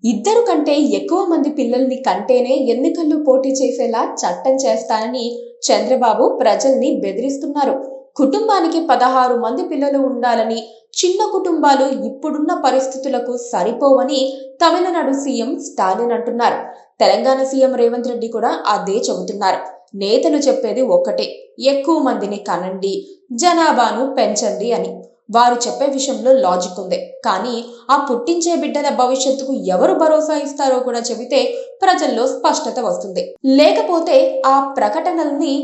ఇద్దరు కంటే ఎక్కువ మంది పిల్లల్ని కంటేనే ఎన్నికల్లో పోటీ చేసేలా చట్టం చేస్తానని చంద్రబాబు ప్రజల్ని బెదిరిస్తున్నారు. కుటుంబానికి 16 మంది పిల్లలు ఉండాలని, చిన్న కుటుంబాలు ఇప్పుడున్న పరిస్థితులకు సరిపోవని తమిళనాడు సీఎం స్టాలిన్ అంటున్నారు. తెలంగాణ సీఎం రేవంత్ రెడ్డి కూడా అదే చెబుతున్నారు. నేతలు చెప్పేది ఒక్కటే, ఎక్కువ మందిని కనండి, జనాభాను పెంచండి అని. వారు చెప్పే విషయంలో లాజిక్ ఉంది, కానీ ఆ పుట్టించే బిడ్డల భవిష్యత్తుకు ఎవరు భరోసా ఇస్తారో కూడా చెబితే ప్రజల్లో స్పష్టత వస్తుంది. లేకపోతే ఆ ప్రకటనల్ని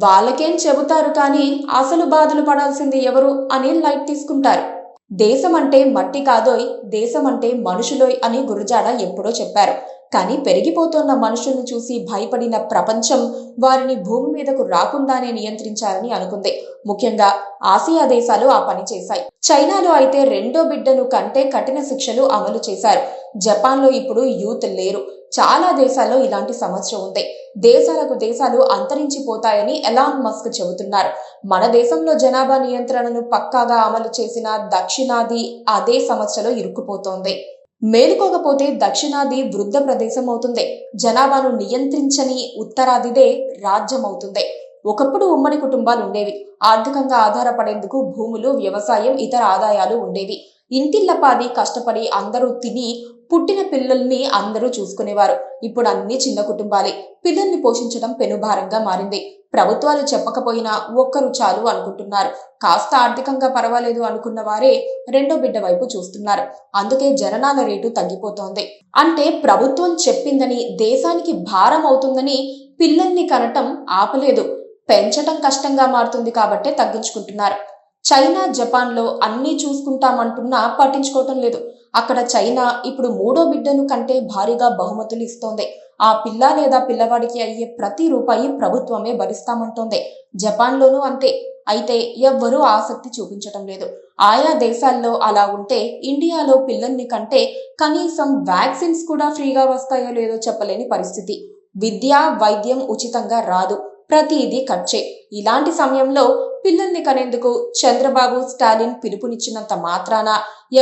వాళ్ళకేం చెబుతారు కానీ అసలు బాధలు పడాల్సింది ఎవరు అని లైట్ తీసుకుంటారు. దేశం అంటే మట్టి కాదోయ్, దేశం అంటే మనుషులోయ్ అని గురజాడ ఎప్పుడో చెప్పారు. కానీ పెరిగిపోతున్న మనుషుల్ని చూసి భయపడిన ప్రపంచం వారిని భూమి మీదకు రాకుండానే నియంత్రించాలని అనుకుంది. ముఖ్యంగా ఆసియా దేశాలు ఆ పని చేశాయి. చైనాలో అయితే రెండో బిడ్డను కంటే కఠిన శిక్షలు అమలు చేశారు. జపాన్లో ఇప్పుడు యూత్ లేరు. చాలా దేశాల్లో ఇలాంటి సమస్య ఉంది. దేశాలకు దేశాలు అంతరించిపోతాయని ఎలాన్ మస్క్ చెబుతున్నారు. మన దేశంలో జనాభా నియంత్రణను పక్కాగా అమలు చేసిన దక్షిణాది అదే సమస్యలో ఇరుక్కుపోతోంది. మేలుకోకపోతే దక్షిణాది వృద్ధ ప్రదేశం అవుతుంది. జనాభాను నియంత్రించని ఉత్తరాదిదే రాజ్యం అవుతుంది. ఒకప్పుడు ఉమ్మడి కుటుంబాలు ఉండేవి. ఆర్థికంగా ఆధారపడేందుకు భూములు, వ్యవసాయం, ఇతర ఆదాయాలు ఉండేవి. ఇంటిల్లపాది కష్టపడి అందరూ తిని పుట్టిన పిల్లల్ని అందరూ చూసుకునేవారు. ఇప్పుడు అన్ని చిన్న కుటుంబాలే. పిల్లల్ని పోషించడం పెనుభారంగా మారింది. ప్రభుత్వాలు చెప్పకపోయినా ఒక్కరు చాలు అనుకుంటున్నారు. కాస్త ఆర్థికంగా పర్వాలేదు అనుకున్న వారే రెండో బిడ్డ వైపు చూస్తున్నారు. అందుకే జననాల రేటు తగ్గిపోతోంది. అంటే ప్రభుత్వం చెప్పిందని, దేశానికి భారం అవుతుందని పిల్లల్ని కనటం ఆపలేదు. పెంచటం కష్టంగా మారుతుంది కాబట్టే తగ్గించుకుంటున్నారు. చైనా, జపాన్లో అన్నీ చూసుకుంటామంటున్నా పట్టించుకోవటం లేదు. అక్కడ చైనా ఇప్పుడు మూడో బిడ్డను కంటే భారీగా బహుమతులు ఇస్తోంది. ఆ పిల్ల లేదా పిల్లవాడికి అయ్యే ప్రతి రూపాయి ప్రభుత్వమే భరిస్తామంటోంది. జపాన్లోనూ అంతే. అయితే ఎవ్వరూ ఆసక్తి చూపించటం లేదు. ఆయా దేశాల్లో అలా ఉంటే ఇండియాలో పిల్లల్ని కంటే కనీసం వ్యాక్సిన్స్ కూడా ఫ్రీగా వస్తాయో లేదో చెప్పలేని పరిస్థితి. విద్య, వైద్యం ఉచితంగా రాదు. ప్రతిదీ ఖర్చే. ఇలాంటి సమయంలో పిల్లల్ని కనేందుకు చంద్రబాబు, స్టాలిన్ పిలుపునిచ్చినంత మాత్రాన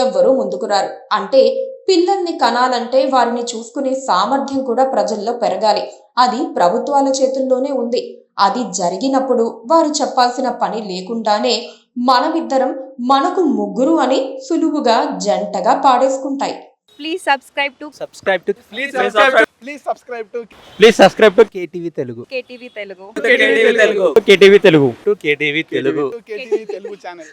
ఎవ్వరూ ముందుకు రారు. అంటే పిల్లల్ని కనాలంటే వారిని చూసుకునే సామర్థ్యం కూడా ప్రజల్లో పెరగాలి. అది ప్రభుత్వాల చేతుల్లోనే ఉంది. అది జరిగినప్పుడు వారు చెప్పాల్సిన పని లేకుండానే మనమిద్దరం, మనకు ముగ్గురు అని సులువుగా జంటగా పాడేసుకుంటాయి. Please subscribe to KTV Telugu. KTV Telugu. KTV Telugu. KTV Telugu channel.